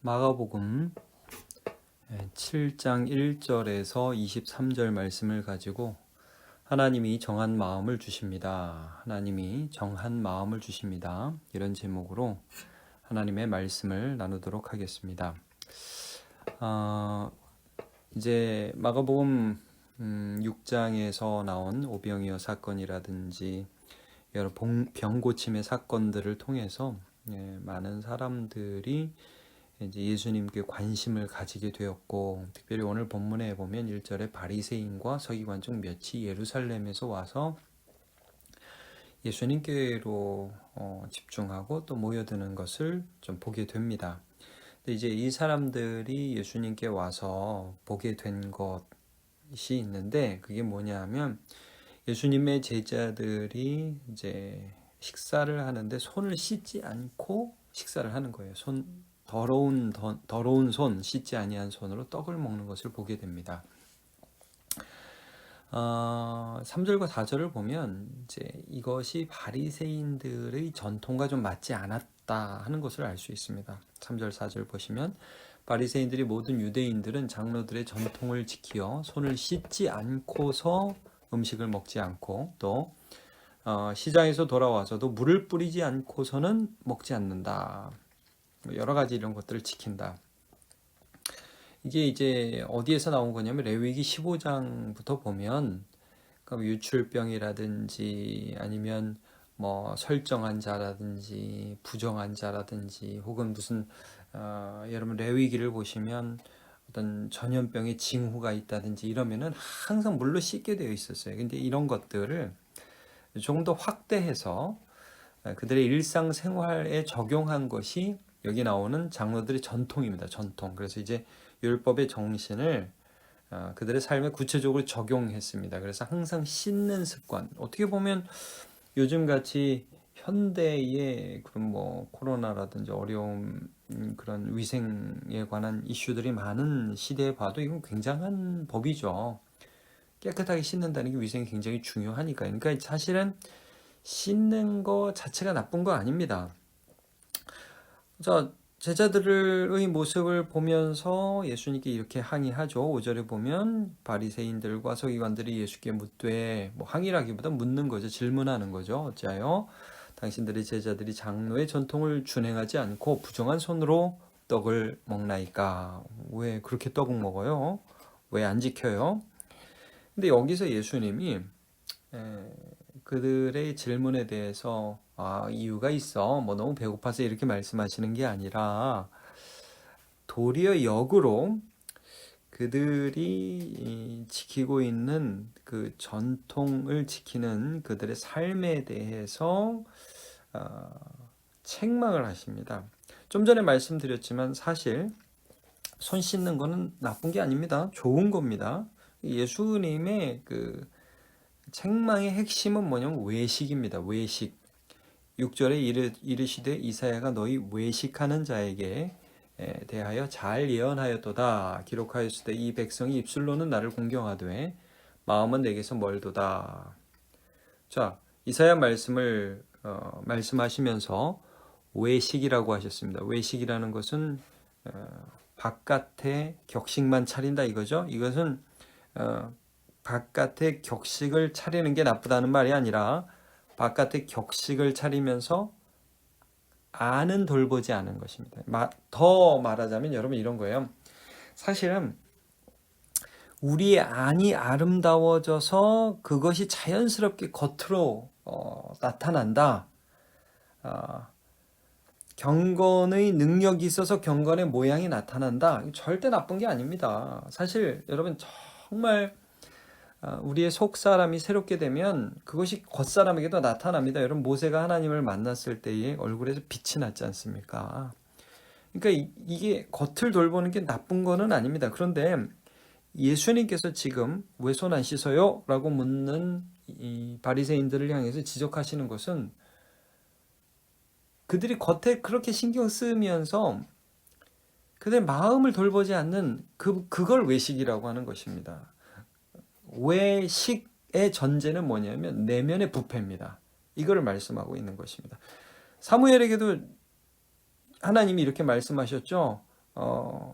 마가복음 7장 1절에서 23절 말씀을 가지고 하나님이 정한 마음을 주십니다. 하나님이 정한 마음을 주십니다. 이런 제목으로 하나님의 말씀을 나누도록 하겠습니다. 이제 마가복음 6장에서 나온 오병이어 사건이라든지 여러 병 고침의 사건들을 통해서 많은 사람들이 이제 예수님께 관심을 가지게 되었고, 특별히 오늘 본문에 보면 1절에 바리새인과 서기관 중 몇이 예루살렘에서 와서 예수님께로 집중하고 또 모여드는 것을 좀 보게 됩니다. 근데 이제 이 사람들이 예수님께 와서 보게 된 것이 있는데, 그게 뭐냐 하면 예수님의 제자들이 이제 식사를 하는데 손을 씻지 않고 식사를 하는 거예요. 더러운 손, 씻지 아니한 손으로 떡을 먹는 것을 보게 됩니다. 3절과 4절을 보면 이제 이것이 바리새인들의 전통과 좀 맞지 않았다 하는 것을 알 수 있습니다. 3절, 4절 보시면 바리새인들이 모든 유대인들은 장로들의 전통을 지키어 손을 씻지 않고서 음식을 먹지 않고 또 시장에서 돌아와서도 물을 뿌리지 않고서는 먹지 않는다. 여러 가지 이런 것들을 지킨다. 이게 이제 어디에서 나온 거냐면 레위기 15장부터 보면 유출병이라든지 아니면 뭐 설정한 자라든지 부정한 자라든지 혹은 무슨 여러분 레위기를 보시면 어떤 전염병의 징후가 있다든지 이러면은 항상 물로 씻게 되어 있었어요. 근데 이런 것들을 조금 더 확대해서 그들의 일상생활에 적용한 것이 여기 나오는 장로들의 전통입니다. 전통. 그래서 이제 율법의 정신을 그들의 삶에 구체적으로 적용했습니다. 그래서 항상 씻는 습관. 어떻게 보면 요즘 같이 현대의 그런 뭐 코로나라든지 어려움 그런 위생에 관한 이슈들이 많은 시대에 봐도 이건 굉장한 법이죠. 깨끗하게 씻는다는 게 위생이 굉장히 중요하니까. 그러니까 사실은 씻는 거 자체가 나쁜 거 아닙니다. 자, 제자들의 모습을 보면서 예수님께 이렇게 항의하죠. 5절에 보면 바리새인들과 서기관들이 예수께 묻되, 뭐 항의라기보다 묻는 거죠. 질문하는 거죠. 어찌하여 당신들의 제자들이 장로의 전통을 준행하지 않고 부정한 손으로 떡을 먹나이까? 왜 그렇게 떡을 먹어요? 왜 안 지켜요? 근데 여기서 예수님이 그들의 질문에 대해서 이유가 있어. 뭐 너무 배고파서 이렇게 말씀하시는 게 아니라 도리어 역으로 그들이 지키고 있는 그 전통을 지키는 그들의 삶에 대해서 책망을 하십니다. 좀 전에 말씀드렸지만 사실 손 씻는 거는 나쁜 게 아닙니다. 좋은 겁니다. 예수님의 그 책망의 핵심은 뭐냐면 외식입니다. 외식. 6절에 이르시되 이사야가 너희 외식하는 자에게 대하여 잘 예언하였도다. 기록하였으되 이 백성이 입술로는 나를 공경하되 마음은 내게서 멀도다. 자, 이사야 말씀을 말씀하시면서 외식이라고 하셨습니다. 외식이라는 것은 바깥에 격식만 차린다 이거죠. 이것은 바깥에 격식을 차리는 게 나쁘다는 말이 아니라 바깥에 격식을 차리면서 안은 돌보지 않은 것입니다. 더 말하자면 여러분 이런 거예요. 사실은 우리의 안이 아름다워져서 그것이 자연스럽게 겉으로 나타난다. 경건의 능력이 있어서 경건의 모양이 나타난다. 절대 나쁜 게 아닙니다. 사실 여러분 정말 우리의 속 사람이 새롭게 되면 그것이 겉사람에게도 나타납니다. 여러분 모세가 하나님을 만났을 때에 얼굴에서 빛이 났지 않습니까? 그러니까 이게 겉을 돌보는 게 나쁜 거는 아닙니다. 그런데 예수님께서 지금 왜 손 안 씻어요? 라고 묻는 이 바리새인들을 향해서 지적하시는 것은 그들이 겉에 그렇게 신경 쓰면서 그들 마음을 돌보지 않는 그걸 외식이라고 하는 것입니다. 외식의 전제는 뭐냐면 내면의 부패입니다. 이거를 말씀하고 있는 것입니다. 사무엘에게도 하나님이 이렇게 말씀하셨죠.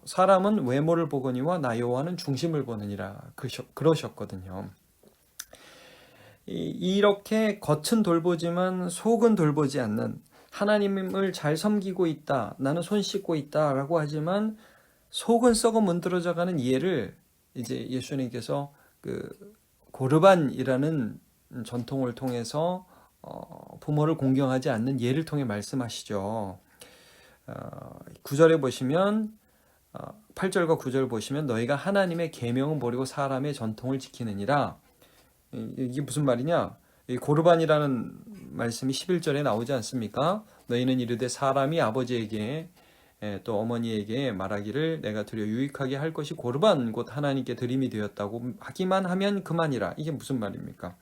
사람은 외모를 보거니와 나 여호와는 중심을 보느니라 그러셨거든요. 이렇게 겉은 돌보지만 속은 돌보지 않는, 하나님을 잘 섬기고 있다, 나는 손 씻고 있다 라고 하지만 속은 썩어 문드러져가는 이해를 이제 예수님께서 그 고르반이라는 전통을 통해서 부모를 공경하지 않는 예를 통해 말씀하시죠. 9절에 보시면 8절과 9절 보시면 너희가 하나님의 계명은 버리고 사람의 전통을 지키느니라. 이게 무슨 말이냐? 이 고르반이라는 말씀이 11절에 나오지 않습니까? 너희는 이르되 사람이 아버지에게 또 어머니에게 말하기를 내가 드려 유익하게 할 것이 고르반 곧 하나님께 드림이 되었다고 하기만 하면 그만이라. 이게 무슨 말입니까?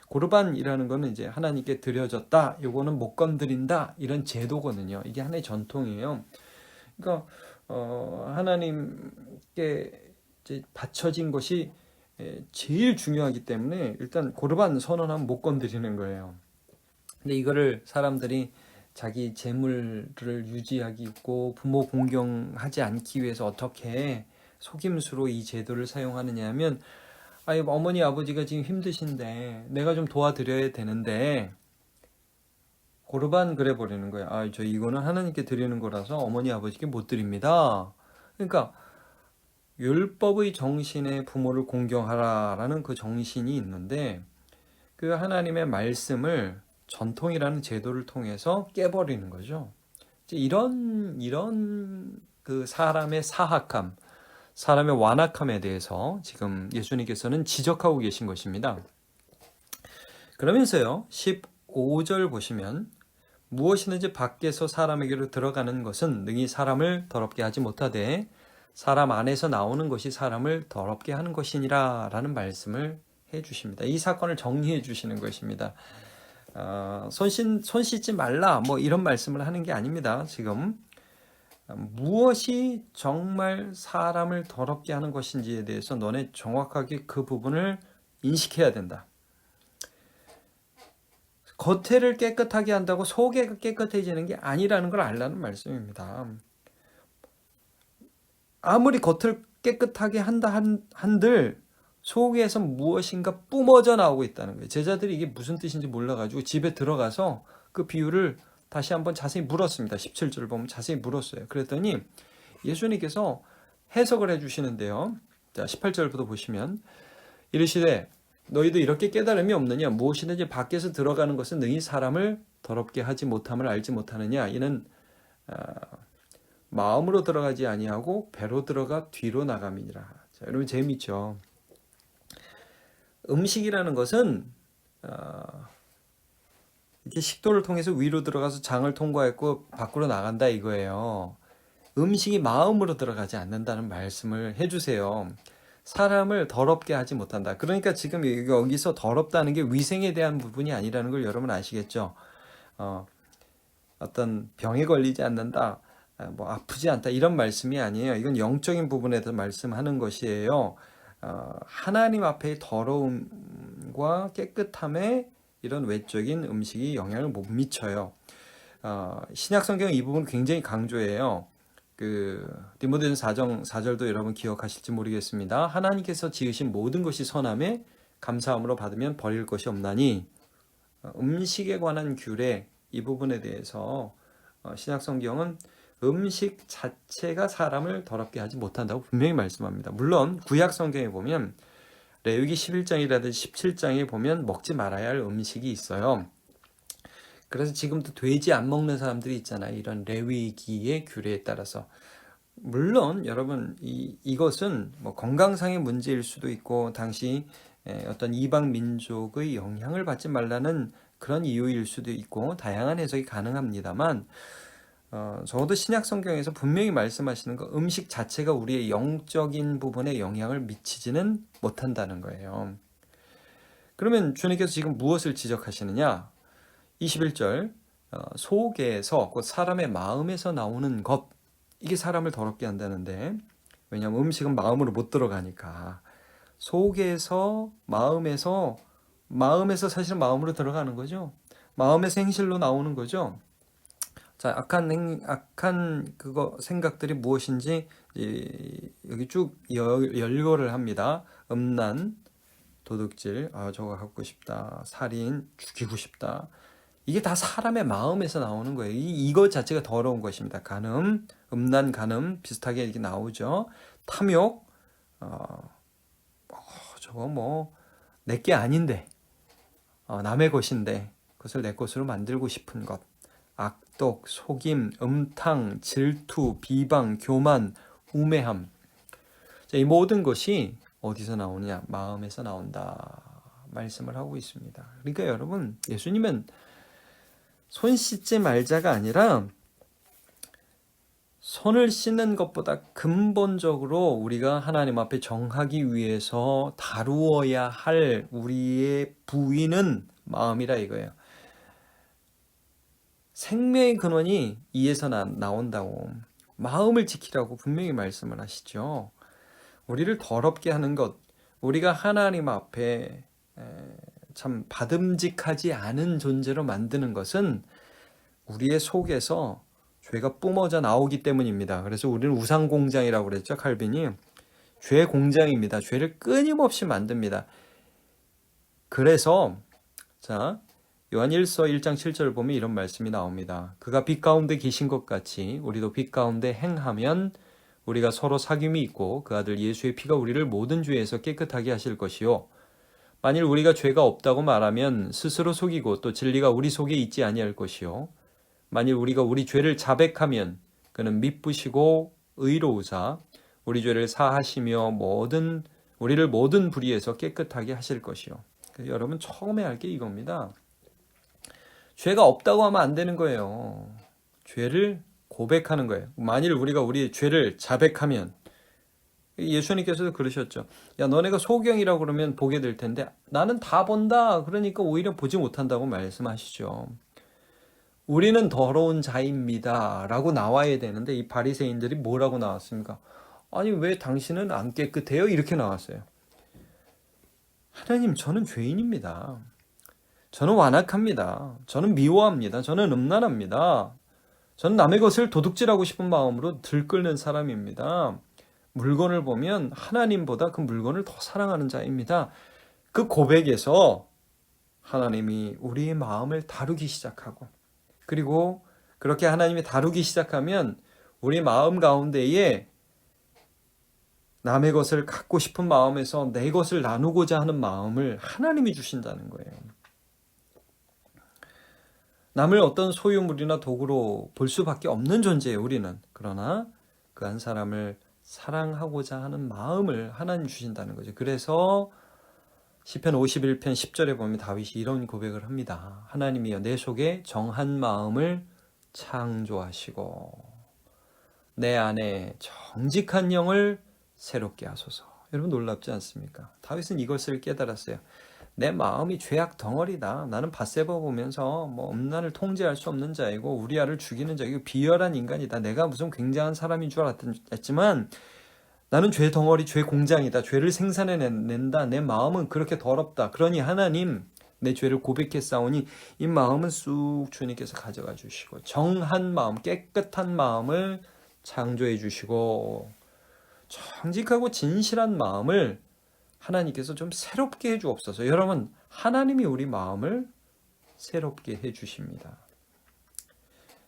고르반이라는 거는 이제 하나님께 드려졌다, 요거는 못 건드린다, 이런 제도거든요. 이게 하나의 전통이에요. 그러니까 하나님께 이제 바쳐진 것이 제일 중요하기 때문에 일단 고르반 선언하면 못 건드리는 거예요. 근데 이거를 사람들이 자기 재물을 유지하고 부모 공경하지 않기 위해서 어떻게 속임수로 이 제도를 사용하느냐 하면, 아니 어머니 아버지가 지금 힘드신데 내가 좀 도와드려야 되는데 고르반 그래 버리는 거예요. 저 이거는 하나님께 드리는 거라서 어머니 아버지께 못 드립니다. 그러니까 율법의 정신에 부모를 공경하라라는 그 정신이 있는데, 그 하나님의 말씀을 전통이라는 제도를 통해서 깨버리는 거죠. 이런 그 사람의 사악함, 사람의 완악함에 대해서 지금 예수님께서는 지적하고 계신 것입니다. 그러면서요, 15절 보시면 무엇이든지 밖에서 사람에게로 들어가는 것은 능히 사람을 더럽게 하지 못하되 사람 안에서 나오는 것이 사람을 더럽게 하는 것이니라 라는 말씀을 해 주십니다. 이 사건을 정리해 주시는 것입니다. 손 씻지 말라 뭐 이런 말씀을 하는 게 아닙니다. 지금 무엇이 정말 사람을 더럽게 하는 것인지에 대해서 너네 정확하게 그 부분을 인식해야 된다. 겉에를 깨끗하게 한다고 속이 깨끗해지는 게 아니라는 걸 알라는 말씀입니다. 아무리 겉을 깨끗하게 한다 한들 속에서 무엇인가 뿜어져 나오고 있다는 거예요. 제자들이 이게 무슨 뜻인지 몰라가지고 집에 들어가서 그 비유를 다시 한번 자세히 물었습니다. 17절 보면 자세히 물었어요. 그랬더니 예수님께서 해석을 해주시는데요. 자, 18절부터 보시면 이르시되 너희도 이렇게 깨달음이 없느냐? 무엇이든지 밖에서 들어가는 것은 능히 사람을 더럽게 하지 못함을 알지 못하느냐? 이는 마음으로 들어가지 아니하고 배로 들어가 뒤로 나감이니라. 자, 여러분 재미있죠? 음식이라는 것은 이렇게 식도를 통해서 위로 들어가서 장을 통과했고 밖으로 나간다 이거예요. 음식이 마음으로 들어가지 않는다는 말씀을 해주세요. 사람을 더럽게 하지 못한다. 그러니까 지금 여기서 더럽다는 게 위생에 대한 부분이 아니라는 걸 여러분 아시겠죠? 어떤 병에 걸리지 않는다, 뭐 아프지 않다 이런 말씀이 아니에요. 이건 영적인 부분에 대해서 말씀하는 것이에요. 하나님 앞에 더러움과 깨끗함에 이런 외적인 음식이 영향을 못 미쳐요. 신약 성경은 이 부분 굉장히 강조해요. 디모데전서 4절도 여러분 기억하실지 모르겠습니다. 하나님께서 지으신 모든 것이 선함에 감사함으로 받으면 버릴 것이 없나니, 음식에 관한 규례 이 부분에 대해서 신약 성경은 음식 자체가 사람을 더럽게 하지 못한다고 분명히 말씀합니다. 물론 구약 성경에 보면 레위기 11장이라든지 17장에 보면 먹지 말아야 할 음식이 있어요. 그래서 지금도 돼지 안 먹는 사람들이 있잖아요. 이런 레위기의 규례에 따라서. 물론 여러분 이것은 뭐 건강상의 문제일 수도 있고 당시 어떤 이방 민족의 영향을 받지 말라는 그런 이유일 수도 있고 다양한 해석이 가능합니다만, 적어도 신약 성경에서 분명히 말씀하시는 거, 음식 자체가 우리의 영적인 부분에 영향을 미치지는 못한다는 거예요. 그러면 주님께서 지금 무엇을 지적하시느냐? 21절, 속에서 곧 사람의 마음에서 나오는 것, 이게 사람을 더럽게 한다는데, 왜냐하면 음식은 마음으로 못 들어가니까. 속에서 마음에서 사실은 마음으로 들어가는 거죠. 마음에서 행실로 나오는 거죠. 자, 악한 그거 생각들이 무엇인지 여기 쭉 열거를 합니다. 음란, 도둑질, 저거 갖고 싶다, 살인, 죽이고 싶다. 이게 다 사람의 마음에서 나오는 거예요. 이것 자체가 더러운 것입니다. 간음, 음란, 간음 비슷하게 이렇게 나오죠. 탐욕, 저거 뭐 내게 아닌데, 남의 것인데 그것을 내 것으로 만들고 싶은 것. 악독, 속임, 음탕, 질투, 비방, 교만, 우매함. 자, 이 모든 것이 어디서 나오느냐? 마음에서 나온다 말씀을 하고 있습니다. 그러니까 여러분, 예수님은 손 씻지 말자가 아니라 손을 씻는 것보다 근본적으로 우리가 하나님 앞에 정하기 위해서 다루어야 할 우리의 부위는 마음이라 이거예요. 생명의 근원이 이에서 나온다고, 마음을 지키라고 분명히 말씀을 하시죠. 우리를 더럽게 하는 것, 우리가 하나님 앞에 참 받음직하지 않은 존재로 만드는 것은 우리의 속에서 죄가 뿜어져 나오기 때문입니다. 그래서 우리는 우상공장이라고 그랬죠. 칼빈이. 죄 공장입니다. 죄를 끊임없이 만듭니다. 그래서 자, 요한 1서 1장 7절을 보면 이런 말씀이 나옵니다. 그가 빛 가운데 계신 것 같이 우리도 빛 가운데 행하면 우리가 서로 사귐이 있고 그 아들 예수의 피가 우리를 모든 죄에서 깨끗하게 하실 것이요. 만일 우리가 죄가 없다고 말하면 스스로 속이고 또 진리가 우리 속에 있지 아니할 것이요. 만일 우리가 우리 죄를 자백하면 그는 미쁘시고 의로우사 우리 죄를 사하시며 우리를 모든 불의에서 깨끗하게 하실 것이요. 여러분, 처음에 할 게 이겁니다. 죄가 없다고 하면 안 되는 거예요. 죄를 고백하는 거예요. 만일 우리가 우리의 죄를 자백하면, 예수님께서도 그러셨죠. 야, 너네가 소경이라고 그러면 보게 될 텐데 나는 다 본다. 그러니까 오히려 보지 못한다고 말씀하시죠. 우리는 더러운 자입니다 라고 나와야 되는데 이 바리새인들이 뭐라고 나왔습니까? 아니, 왜 당신은 안 깨끗해요? 이렇게 나왔어요. 하나님, 저는 죄인입니다. 저는 완악합니다. 저는 미워합니다. 저는 음란합니다. 저는 남의 것을 도둑질하고 싶은 마음으로 들끓는 사람입니다. 물건을 보면 하나님보다 그 물건을 더 사랑하는 자입니다. 그 고백에서 하나님이 우리의 마음을 다루기 시작하고, 그리고 그렇게 하나님이 다루기 시작하면 우리 마음 가운데에 남의 것을 갖고 싶은 마음에서 내 것을 나누고자 하는 마음을 하나님이 주신다는 거예요. 남을 어떤 소유물이나 도구로 볼 수밖에 없는 존재예요, 우리는. 그러나 그 한 사람을 사랑하고자 하는 마음을 하나님 주신다는 거죠. 그래서 시편 51편 10절에 보면 다윗이 이런 고백을 합니다. 하나님이여, 내 속에 정한 마음을 창조하시고 내 안에 정직한 영을 새롭게 하소서. 여러분, 놀랍지 않습니까? 다윗은 이것을 깨달았어요. 내 마음이 죄악 덩어리다. 나는 밧세바 보면서 음란을 통제할 수 없는 자이고 우리아를 죽이는 자이고 비열한 인간이다. 내가 무슨 굉장한 사람인 줄 알았지만 나는 죄 덩어리, 죄 공장이다. 죄를 생산해낸다. 내 마음은 그렇게 더럽다. 그러니 하나님, 내 죄를 고백했사오니 이 마음은 쑥 주님께서 가져가 주시고 정한 마음, 깨끗한 마음을 창조해 주시고 정직하고 진실한 마음을 하나님께서 좀 새롭게 해주옵소서. 여러분, 하나님이 우리 마음을 새롭게 해주십니다.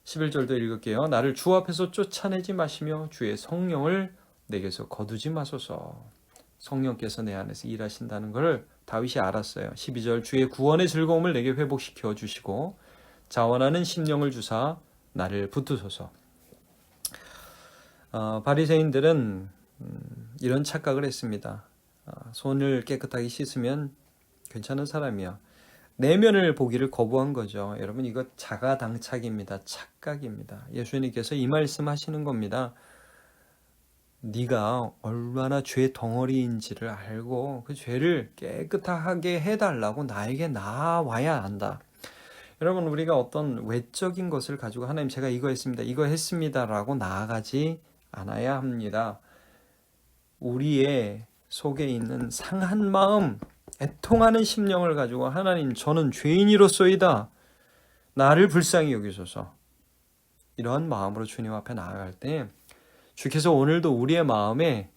11절도 읽을게요. 나를 주 앞에서 쫓아내지 마시며 주의 성령을 내게서 거두지 마소서. 성령께서 내 안에서 일하신다는 것을 다윗이 알았어요. 12절, 주의 구원의 즐거움을 내게 회복시켜 주시고 자원하는 심령을 주사 나를 붙드소서. 바리새인들은 이런 착각을 했습니다. 손을 깨끗하게 씻으면 괜찮은 사람이야. 내면을 보기를 거부한 거죠. 여러분, 이거 자가당착입니다. 착각입니다. 예수님께서 이 말씀하시는 겁니다. 네가 얼마나 죄 덩어리인지를 알고 그 죄를 깨끗하게 해달라고 나에게 나와야 한다. 여러분, 우리가 어떤 외적인 것을 가지고 하나님, 제가 이거 했습니다, 이거 했습니다 라고 나아가지 않아야 합니다. 우리의 속에 있는 상한 마음, 애통하는 심령을 가지고 하나님, 저는 죄인이로소이다. 나를 불쌍히 여기소서. 이러한 마음으로 주님 앞에 나아갈 때 주께서 오늘도 우리의 마음에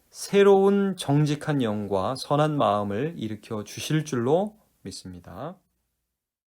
새로운 정직한 영과 선한 마음을 일으켜 주실 줄로 믿습니다.